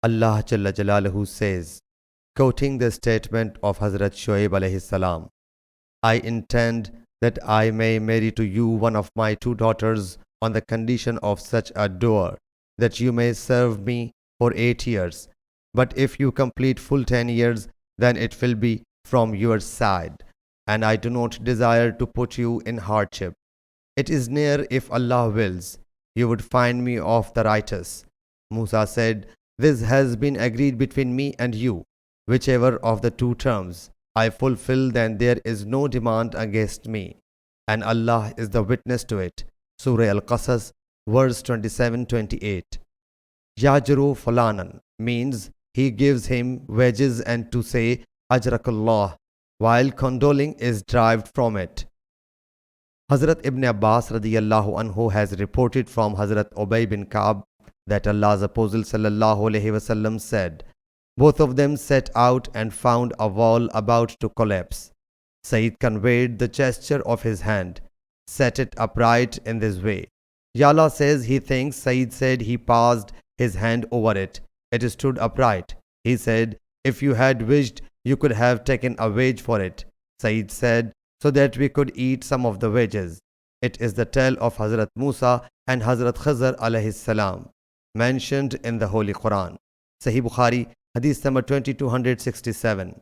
Allah Jalla Jalaluhu says, quoting the statement of Hazrat Shoaib alayhi salam, I intend that I may marry to you one of my two daughters on the condition of such a door that you may serve me for 8 years. But if you complete full 10 years, then it will be from your side, and I do not desire to put you in hardship. It is near, if Allah wills, you would find me of the righteous. Musa said, This has been agreed between me and you. Whichever of the two terms I fulfill, then there is no demand against me, and Allah is the witness to it. Surah Al-Qasas, verse 27-28. Yajru fulanan means he gives him wages, and to say Ajrakallah while condoling is derived from it. Hazrat Ibn Abbas radiyallahu anhu has reported from Hazrat Ubay bin Ka'b that Allah's Apostle sallallahu alaihi wasallam said, both of them set out and found a wall about to collapse. Sayyid conveyed the gesture of his hand, set it upright in this way. Yala says he thinks Sayyid said he passed his hand over it. It stood upright. He said, if you had wished, you could have taken a wage for it. Sayyid said, so that we could eat some of the wages. It is the tale of Hazrat Moosa and Hazrat Khazar alayhi salam, mentioned in the Holy Quran. Sahih Bukhari, Hadith number 2267.